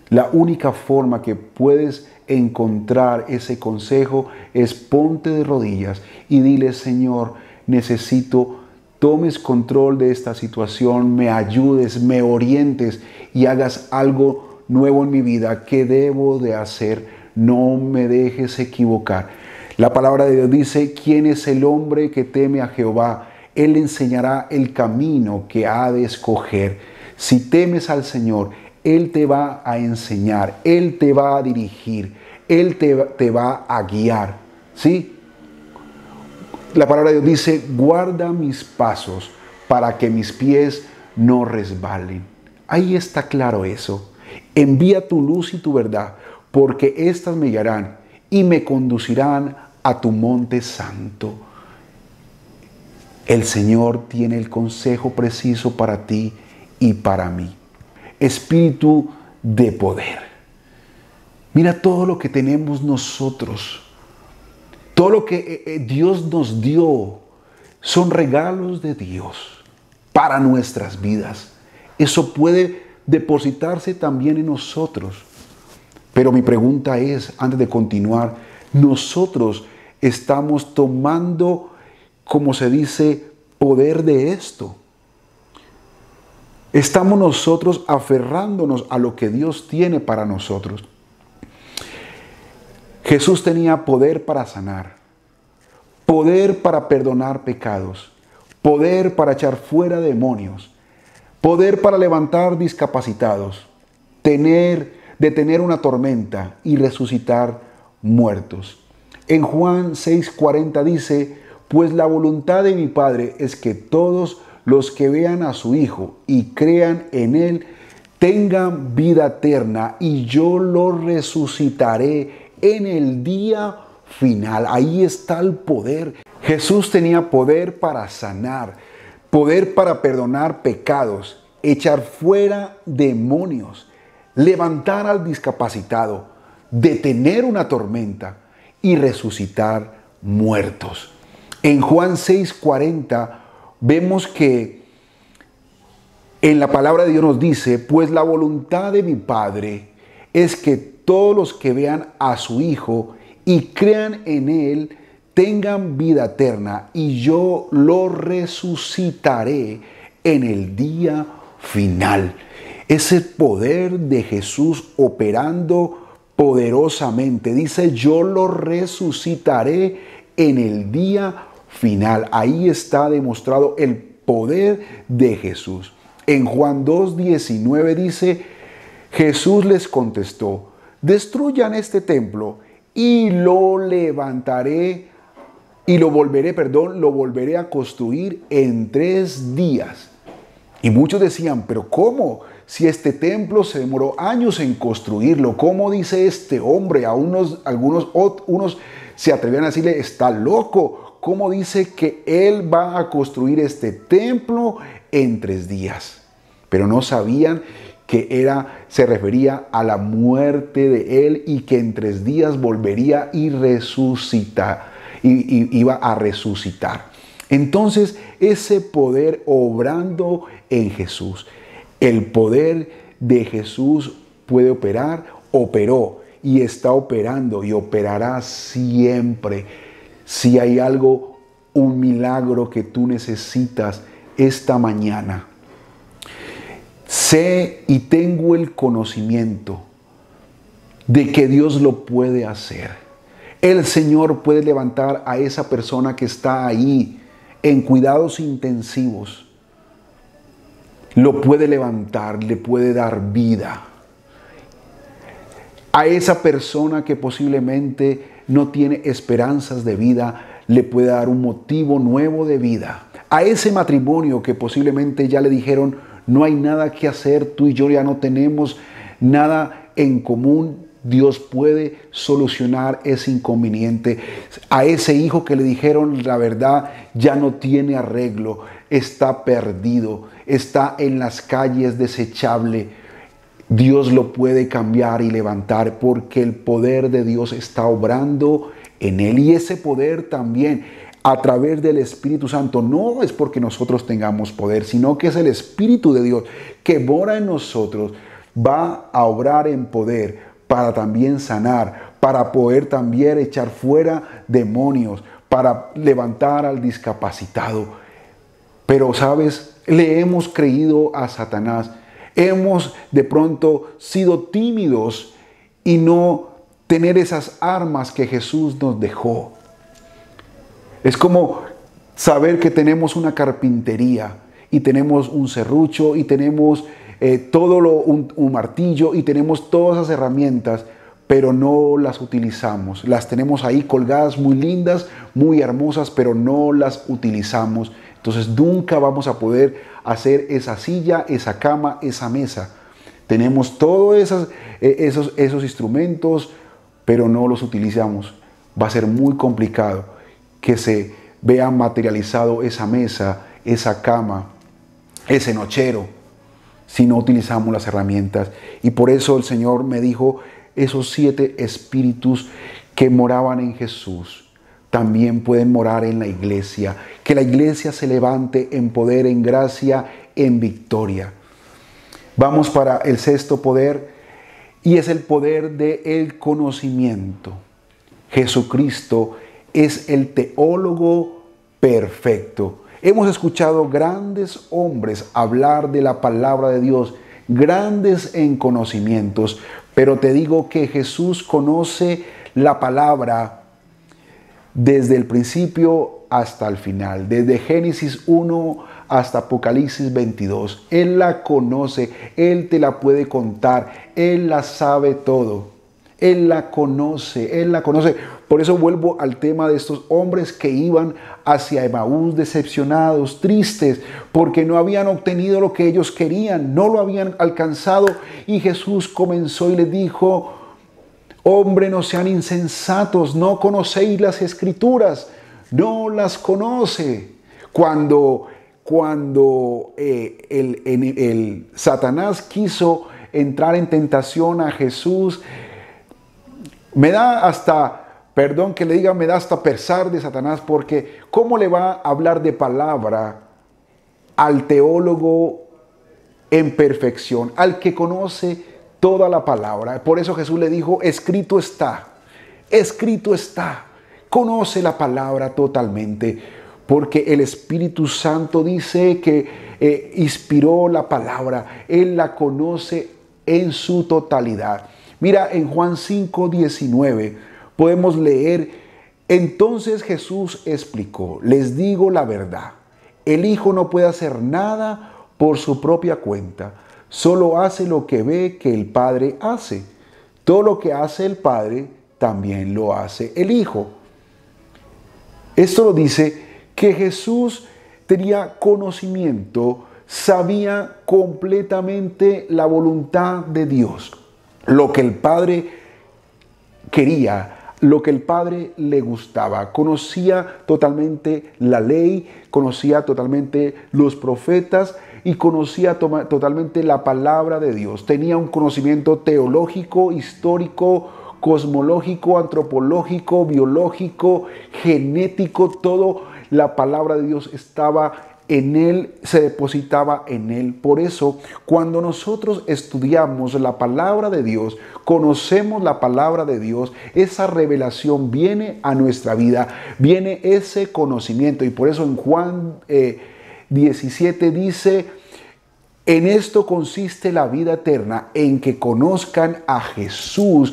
la única forma que puedes encontrar ese consejo es ponte de rodillas y dile, Señor, necesito tomes control de esta situación, me ayudes, me orientes y hagas algo nuevo en mi vida. ¿Qué debo de hacer? No me dejes equivocar. La palabra de Dios dice, ¿quién es el hombre que teme a Jehová? Él le enseñará el camino que ha de escoger. Si temes al Señor, Él te va a enseñar, Él te va a dirigir, Él te va a guiar. ¿Sí? La palabra de Dios dice, guarda mis pasos para que mis pies no resbalen. Ahí está claro eso. Envía tu luz y tu verdad, porque éstas me guiarán y me conducirán a tu monte santo. El Señor tiene el consejo preciso para ti y para mí. Espíritu de poder. Mira todo lo que tenemos nosotros. Todo lo que Dios nos dio son regalos de Dios para nuestras vidas. Eso puede depositarse también en nosotros. Pero mi pregunta es, antes de continuar, nosotros estamos tomando, como se dice, poder de esto. Estamos nosotros aferrándonos a lo que Dios tiene para nosotros. Jesús tenía poder para sanar, poder para perdonar pecados, poder para echar fuera demonios, poder para levantar discapacitados, detener una tormenta y resucitar muertos. En Juan 6:40 dice: pues la voluntad de mi Padre es que todos los que vean a su Hijo y crean en Él tengan vida eterna, y yo lo resucitaré en el día final. Ahí está el poder. Jesús tenía poder para sanar, poder para perdonar pecados, echar fuera demonios, levantar al discapacitado, detener una tormenta y resucitar muertos. En Juan 6:40 vemos que en la palabra de Dios nos dice: pues la voluntad de mi Padre es que todos los que vean a su Hijo y crean en Él tengan vida eterna, y yo lo resucitaré en el día final. Ese poder de Jesús operando poderosamente. Dice: yo lo resucitaré en el día final. Ahí está demostrado el poder de Jesús. En Juan 2:19 dice: Jesús les contestó: destruyan este templo y lo levantaré y lo volveré a construir en 3 días. Y muchos decían: pero ¿cómo? Si este templo se demoró años en construirlo, ¿cómo dice este hombre? Unos se atrevían a decirle: está loco. ¿Cómo dice que él va a construir este templo en 3 días? Pero no sabían que se refería a la muerte de él, y que en 3 días volvería y iba a resucitar. Entonces, ese poder obrando en Jesús, el poder de Jesús puede operar, operó y está operando y operará siempre. Si hay algo, un milagro que tú necesitas esta mañana, sé y tengo el conocimiento de que Dios lo puede hacer. El Señor puede levantar a esa persona que está ahí en cuidados intensivos. Lo puede levantar, le puede dar vida. A esa persona que posiblemente no tiene esperanzas de vida, le puede dar un motivo nuevo de vida. A ese matrimonio que posiblemente ya le dijeron: no hay nada que hacer, tú y yo ya no tenemos nada en común, Dios puede solucionar ese inconveniente. A ese hijo que le dijeron: la verdad, ya no tiene arreglo, está perdido, está en las calles, desechable. Dios lo puede cambiar y levantar, porque el poder de Dios está obrando en él. Y ese poder también, a través del Espíritu Santo, no es porque nosotros tengamos poder, sino que es el Espíritu de Dios que mora en nosotros, va a obrar en poder para también sanar, para poder también echar fuera demonios, para levantar al discapacitado. Pero, ¿sabes? Le hemos creído a Satanás. Hemos de pronto sido tímidos y no tener esas armas que Jesús nos dejó. Es como saber que tenemos una carpintería y tenemos un serrucho y tenemos un martillo y tenemos todas esas herramientas, pero no las utilizamos. Las tenemos ahí colgadas, muy lindas, muy hermosas, pero no las utilizamos. Entonces nunca vamos a poder hacer esa silla, esa cama, esa mesa. Tenemos todos esos instrumentos, pero no los utilizamos. Va a ser muy complicado que se vea materializado esa mesa, esa cama, ese nochero, si no utilizamos las herramientas. Y por eso el Señor me dijo: esos 7 espíritus que moraban en Jesús también pueden morar en la iglesia. Que la iglesia se levante en poder, en gracia, en victoria. Vamos para el 6º poder, y es el poder del conocimiento. Jesucristo es el teólogo perfecto. Hemos escuchado grandes hombres hablar de la palabra de Dios, grandes en conocimientos, pero te digo que Jesús conoce la palabra desde el principio hasta el final, desde Génesis 1 hasta Apocalipsis 22. Él la conoce, Él te la puede contar, Él la sabe todo. Él la conoce, Él la conoce. Por eso vuelvo al tema de estos hombres que iban hacia Emaús decepcionados, tristes, porque no habían obtenido lo que ellos querían, no lo habían alcanzado. Y Jesús comenzó y les dijo: hombre, no sean insensatos, no conocéis las Escrituras, no las conoce. Cuando el Satanás quiso entrar en tentación a Jesús, me da hasta, perdón que le diga, me da hasta pesar de Satanás, porque ¿cómo le va a hablar de palabra al teólogo en perfección, al que conoce toda la palabra? Por eso Jesús le dijo: escrito está, conoce la palabra totalmente, porque el Espíritu Santo dice que inspiró la palabra, Él la conoce en su totalidad. Mira, en Juan 5:19 podemos leer: entonces Jesús explicó, les digo la verdad, el Hijo no puede hacer nada por su propia cuenta, solo hace lo que ve que el Padre hace. Todo lo que hace el Padre, también lo hace el Hijo. Esto lo dice que Jesús tenía conocimiento, sabía completamente la voluntad de Dios, lo que el Padre quería, lo que el Padre le gustaba. Conocía totalmente la ley, conocía totalmente los profetas y conocía totalmente la palabra de Dios. Tenía un conocimiento teológico, histórico, cosmológico, antropológico, biológico, genético. Todo la palabra de Dios estaba en Él, se depositaba en Él. Por eso, cuando nosotros estudiamos la palabra de Dios, conocemos la palabra de Dios, esa revelación viene a nuestra vida, viene ese conocimiento. Y por eso en Juan 17 dice: en esto consiste la vida eterna, en que conozcan a Jesús.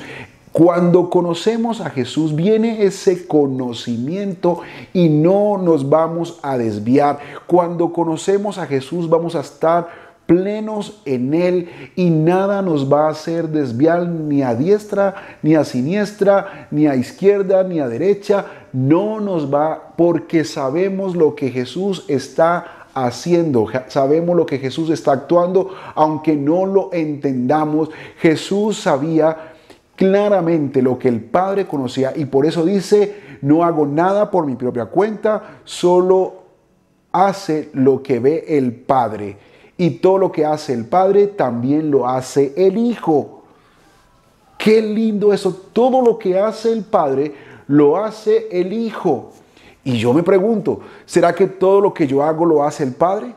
Cuando conocemos a Jesús viene ese conocimiento y no nos vamos a desviar. Cuando conocemos a Jesús vamos a estar plenos en Él y nada nos va a hacer desviar ni a diestra, ni a siniestra, ni a izquierda, ni a derecha. No nos va, porque sabemos lo que Jesús está haciendo, sabemos lo que Jesús está actuando, aunque no lo entendamos. Jesús sabía claramente lo que el Padre conocía y por eso dice: no hago nada por mi propia cuenta, solo hace lo que ve el Padre, y todo lo que hace el Padre también lo hace el Hijo. Qué lindo eso, todo lo que hace el Padre lo hace el Hijo. Y yo me pregunto, ¿será que todo lo que yo hago lo hace el Padre?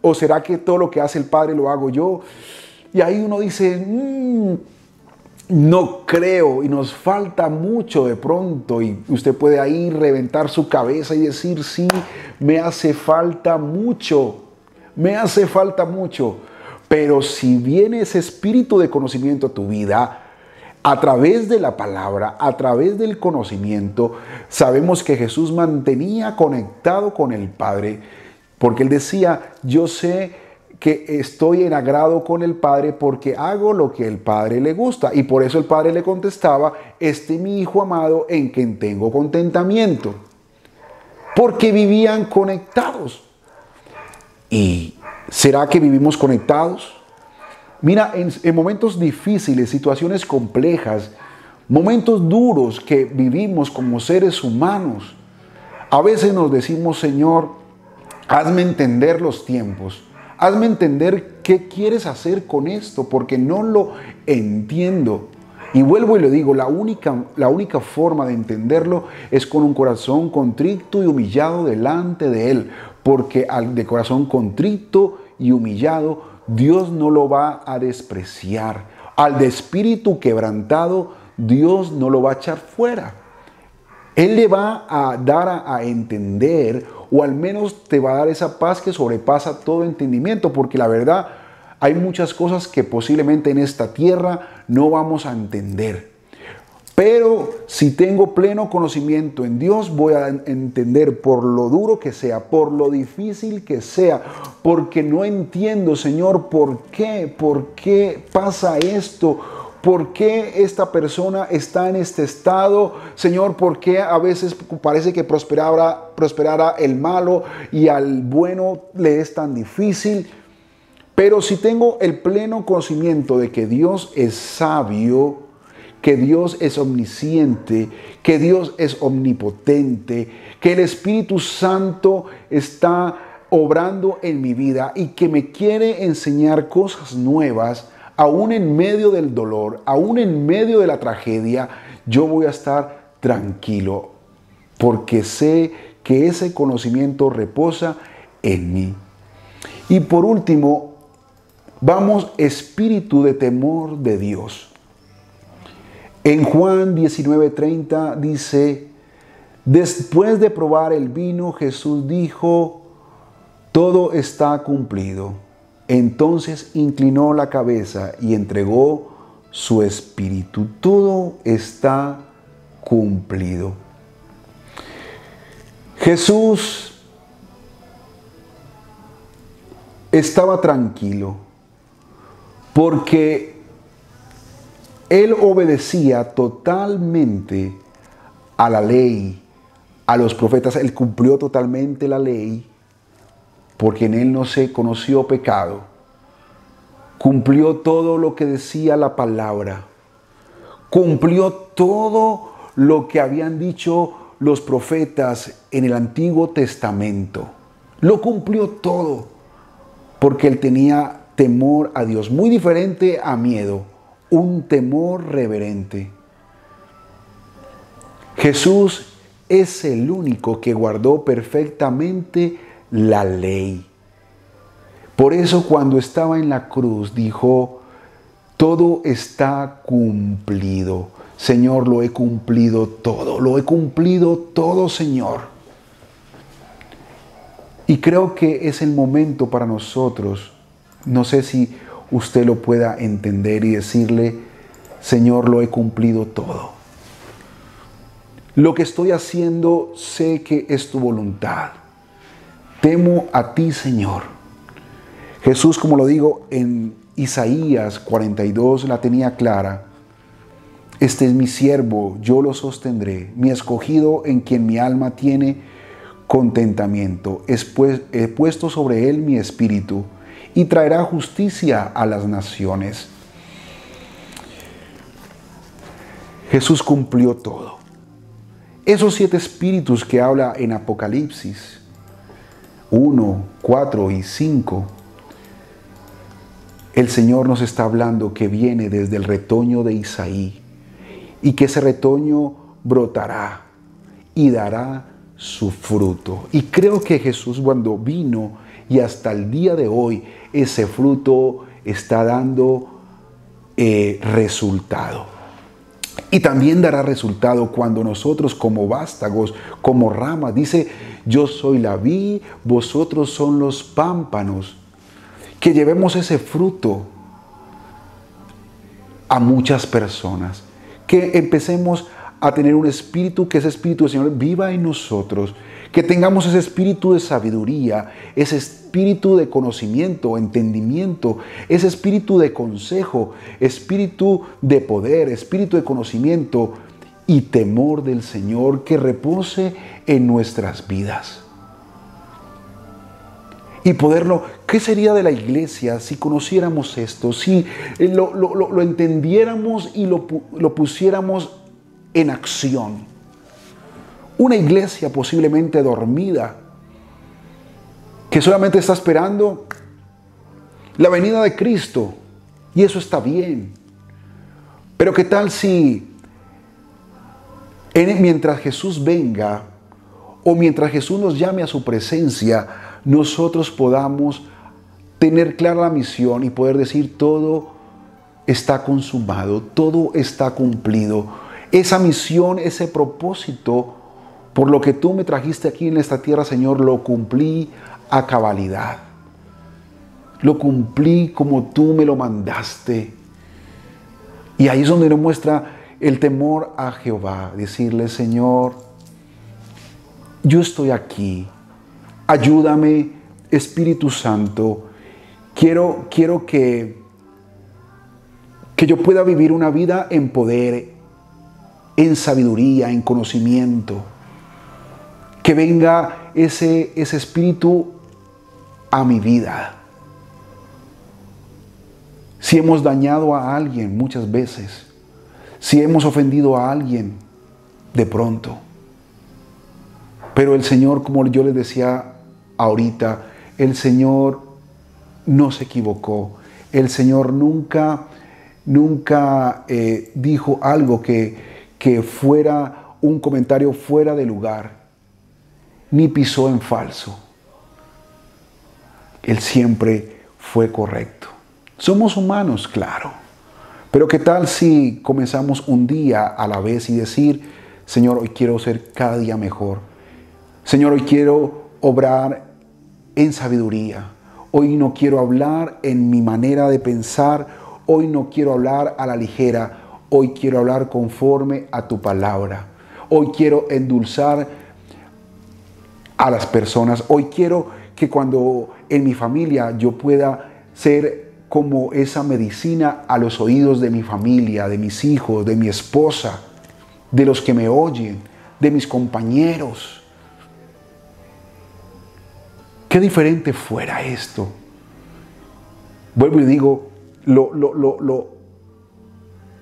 ¿O será que todo lo que hace el Padre lo hago yo? Y ahí uno dice: no creo, y nos falta mucho de pronto, y usted puede ahí reventar su cabeza y decir: sí, me hace falta mucho, pero si viene ese espíritu de conocimiento a tu vida, a través de la palabra, a través del conocimiento, sabemos que Jesús mantenía conectado con el Padre, porque Él decía: yo sé que estoy en agrado con el Padre porque hago lo que el Padre le gusta. Y por eso el Padre le contestaba: este es mi Hijo amado en quien tengo contentamiento. Porque vivían conectados. ¿Y será que vivimos conectados? Mira, en momentos difíciles, situaciones complejas, momentos duros que vivimos como seres humanos, a veces nos decimos: Señor, hazme entender los tiempos. Hazme entender qué quieres hacer con esto, porque no lo entiendo. Y vuelvo y le digo, la única forma de entenderlo es con un corazón contrito y humillado delante de Él. Porque de corazón contrito y humillado, Dios no lo va a despreciar. Al de espíritu quebrantado, Dios no lo va a echar fuera. Él le va a dar a entender, o al menos te va a dar esa paz que sobrepasa todo entendimiento, porque la verdad, hay muchas cosas que posiblemente en esta tierra no vamos a entender. Pero si tengo pleno conocimiento en Dios, voy a entender por lo duro que sea, por lo difícil que sea, porque no entiendo, Señor, por qué pasa esto, por qué esta persona está en este estado, Señor, por qué a veces parece que prosperara el malo y al bueno le es tan difícil. Pero si tengo el pleno conocimiento de que Dios es sabio, que Dios es omnisciente, que Dios es omnipotente, que el Espíritu Santo está obrando en mi vida y que me quiere enseñar cosas nuevas, aún en medio del dolor, aún en medio de la tragedia, yo voy a estar tranquilo, porque sé que ese conocimiento reposa en mí. Y por último, vamos, espíritu de temor de Dios. En Juan 19:30 dice, después de probar el vino, Jesús dijo, todo está cumplido. Entonces inclinó la cabeza y entregó su espíritu. Todo está cumplido. Jesús estaba tranquilo porque Él obedecía totalmente a la ley, a los profetas. Él cumplió totalmente la ley porque en Él no se conoció pecado. Cumplió todo lo que decía la palabra. Cumplió todo lo que habían dicho los profetas en el Antiguo Testamento. Lo cumplió todo porque Él tenía temor a Dios, muy diferente a miedo. Un temor reverente. Jesús es el único que guardó perfectamente la ley. Por eso cuando estaba en la cruz dijo, todo está cumplido. Señor, lo he cumplido todo, Señor. Y creo que es el momento para nosotros, no sé si usted lo pueda entender y decirle, Señor, lo he cumplido todo. Lo que estoy haciendo sé que es tu voluntad. Temo a ti, Señor. Jesús, como lo digo en Isaías 42, la tenía clara. Este es mi siervo, yo lo sostendré, mi escogido en quien mi alma tiene contentamiento. He puesto sobre él mi espíritu y traerá justicia a las naciones. Jesús cumplió todo. Esos 7 espíritus que habla en Apocalipsis 1, 4 y 5, el Señor nos está hablando que viene desde el retoño de Isaí y que ese retoño brotará y dará su fruto. Y creo que Jesús cuando vino y hasta el día de hoy ese fruto está dando resultado. Y también dará resultado cuando nosotros como vástagos, como ramas, dice, yo soy la vid, vosotros son los pámpanos, que llevemos ese fruto a muchas personas, que empecemos a tener un espíritu, que ese espíritu del Señor viva en nosotros, que tengamos ese espíritu de sabiduría, ese espíritu de conocimiento, entendimiento, ese espíritu de consejo, espíritu de poder, espíritu de conocimiento y temor del Señor que repose en nuestras vidas. Y poderlo, ¿qué sería de la iglesia si conociéramos esto? Si lo entendiéramos y lo pusiéramos en acción. Una iglesia posiblemente dormida, que solamente está esperando la venida de Cristo, y eso está bien. Pero ¿qué tal si mientras Jesús venga o mientras Jesús nos llame a su presencia, nosotros podamos tener clara la misión y poder decir todo está consumado, todo está cumplido? Esa misión, ese propósito por lo que tú me trajiste aquí en esta tierra, Señor, lo cumplí a cabalidad. Lo cumplí como tú me lo mandaste. Y ahí es donde nos muestra el temor a Jehová, decirle, Señor, yo estoy aquí, ayúdame, Espíritu Santo, quiero que yo pueda vivir una vida en poder, en sabiduría, en conocimiento, que venga ese Espíritu a mi vida. Si hemos dañado a alguien muchas veces, si hemos ofendido a alguien de pronto, pero el Señor, como yo les decía ahorita, el Señor no se equivocó. El Señor nunca dijo algo que fuera un comentario fuera de lugar, ni pisó en falso. Él siempre fue correcto. Somos humanos, claro. Pero ¿qué tal si comenzamos un día a la vez y decir, Señor, hoy quiero ser cada día mejor. Señor, hoy quiero obrar en sabiduría. Hoy no quiero hablar en mi manera de pensar. Hoy no quiero hablar a la ligera. Hoy quiero hablar conforme a tu palabra. Hoy quiero endulzar a las personas. Hoy quiero que cuando en mi familia yo pueda ser como esa medicina a los oídos de mi familia, de mis hijos, de mi esposa, de los que me oyen, de mis compañeros. Qué diferente fuera esto. Vuelvo y digo,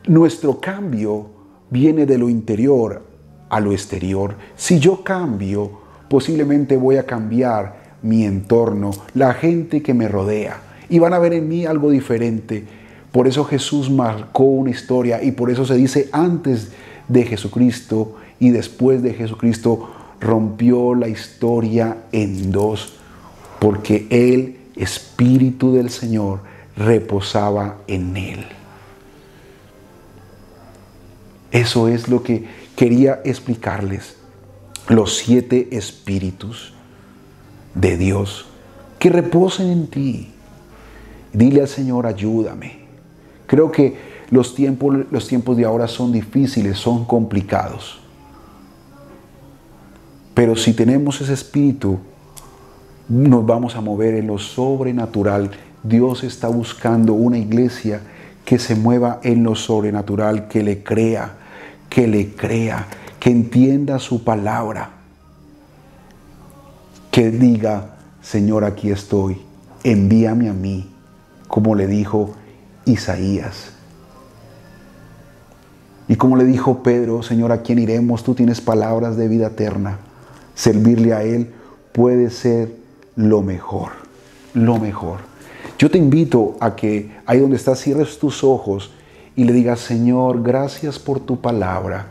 nuestro cambio viene de lo interior a lo exterior. Si yo cambio, posiblemente voy a cambiar mi entorno, la gente que me rodea, y van a ver en mí algo diferente. Por eso Jesús marcó una historia, y por eso se dice antes de Jesucristo y después de Jesucristo rompió la historia en dos, porque el Espíritu del Señor reposaba en él. Eso es lo que quería explicarles. Los 7 espíritus de Dios que reposen en ti. Dile al Señor, ayúdame. Creo que los tiempos de ahora son difíciles, son complicados. Pero si tenemos ese espíritu, nos vamos a mover en lo sobrenatural. Dios está buscando una iglesia que se mueva en lo sobrenatural, que le crea, que entienda su palabra, que diga, Señor, aquí estoy, envíame a mí, como le dijo Isaías. Y como le dijo Pedro, Señor, ¿a quién iremos? Tú tienes palabras de vida eterna. Servirle a Él puede ser lo mejor, lo mejor. Yo te invito a que ahí donde estás cierres tus ojos y le digas, Señor, gracias por tu palabra.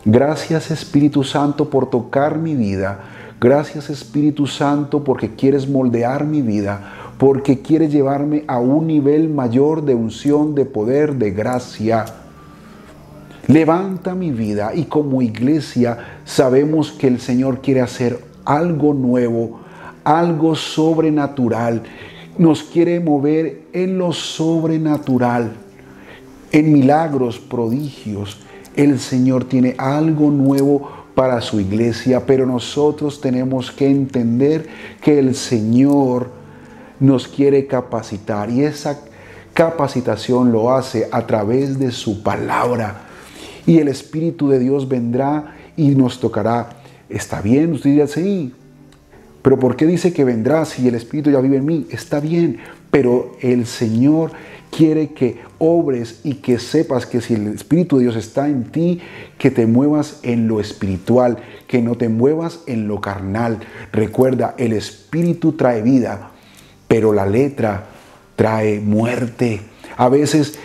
Gracias, Espíritu Santo, por tocar mi vida. Gracias, Espíritu Santo, porque quieres moldear mi vida, porque quieres llevarme a un nivel mayor de unción, de poder, de gracia. Levanta mi vida, y como iglesia sabemos que el Señor quiere hacer algo nuevo, algo sobrenatural. Nos quiere mover en lo sobrenatural, en milagros, prodigios. El Señor tiene algo nuevo para su iglesia, pero nosotros tenemos que entender que el Señor nos quiere capacitar, y esa capacitación lo hace a través de su palabra. Y el Espíritu de Dios vendrá y nos tocará. ¿Está bien? Usted dirá, sí. Pero ¿por qué dice que vendrá si el Espíritu ya vive en mí? Está bien, pero el Señor quiere que obres y que sepas que si el Espíritu de Dios está en ti, que te muevas en lo espiritual, que no te muevas en lo carnal. Recuerda, el Espíritu trae vida, pero la letra trae muerte. A veces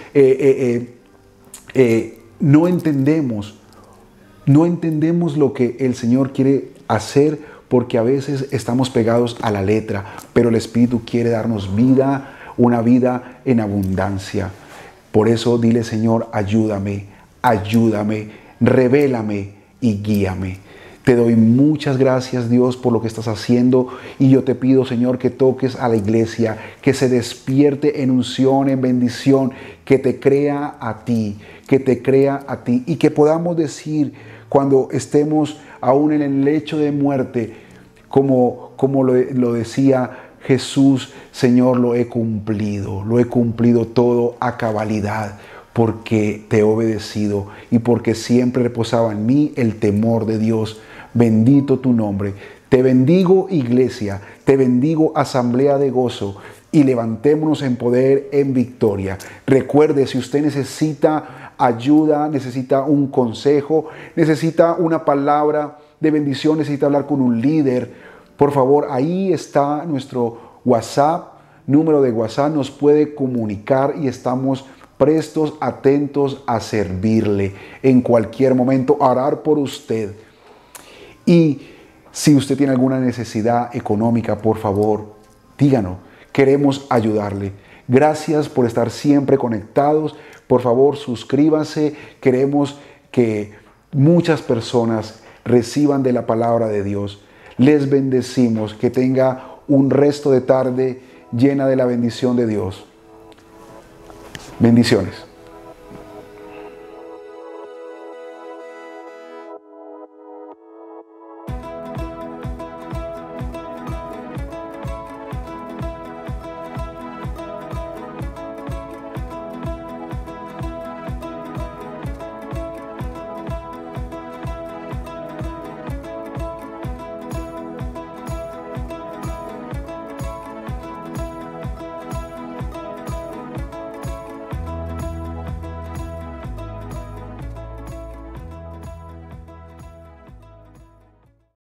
no entendemos lo que el Señor quiere hacer, porque a veces estamos pegados a la letra, pero el Espíritu quiere darnos vida, una vida en abundancia. Por eso dile, Señor, ayúdame, ayúdame, revélame y guíame. Te doy muchas gracias, Dios, por lo que estás haciendo, y yo te pido, Señor, que toques a la iglesia, que se despierte en unción, en bendición, que te crea a ti, y que podamos decir cuando estemos aún en el lecho de muerte, como lo decía Jesús: Señor, lo he cumplido todo a cabalidad, porque te he obedecido y porque siempre reposaba en mí el temor de Dios. Bendito tu nombre. Te bendigo, iglesia, te bendigo, Asamblea de Gozo, y levantémonos en poder, en victoria. Recuerde, si usted necesita ayuda, necesita un consejo, necesita una palabra de bendición, necesita hablar con un líder, por favor, ahí está nuestro WhatsApp, número de WhatsApp, nos puede comunicar y estamos prestos, atentos a servirle en cualquier momento, a orar por usted. Y si usted tiene alguna necesidad económica, por favor, díganos, queremos ayudarle. Gracias por estar siempre conectados. Por favor, suscríbanse. Queremos que muchas personas reciban de la palabra de Dios. Les bendecimos. Que tenga un resto de tarde llena de la bendición de Dios. Bendiciones.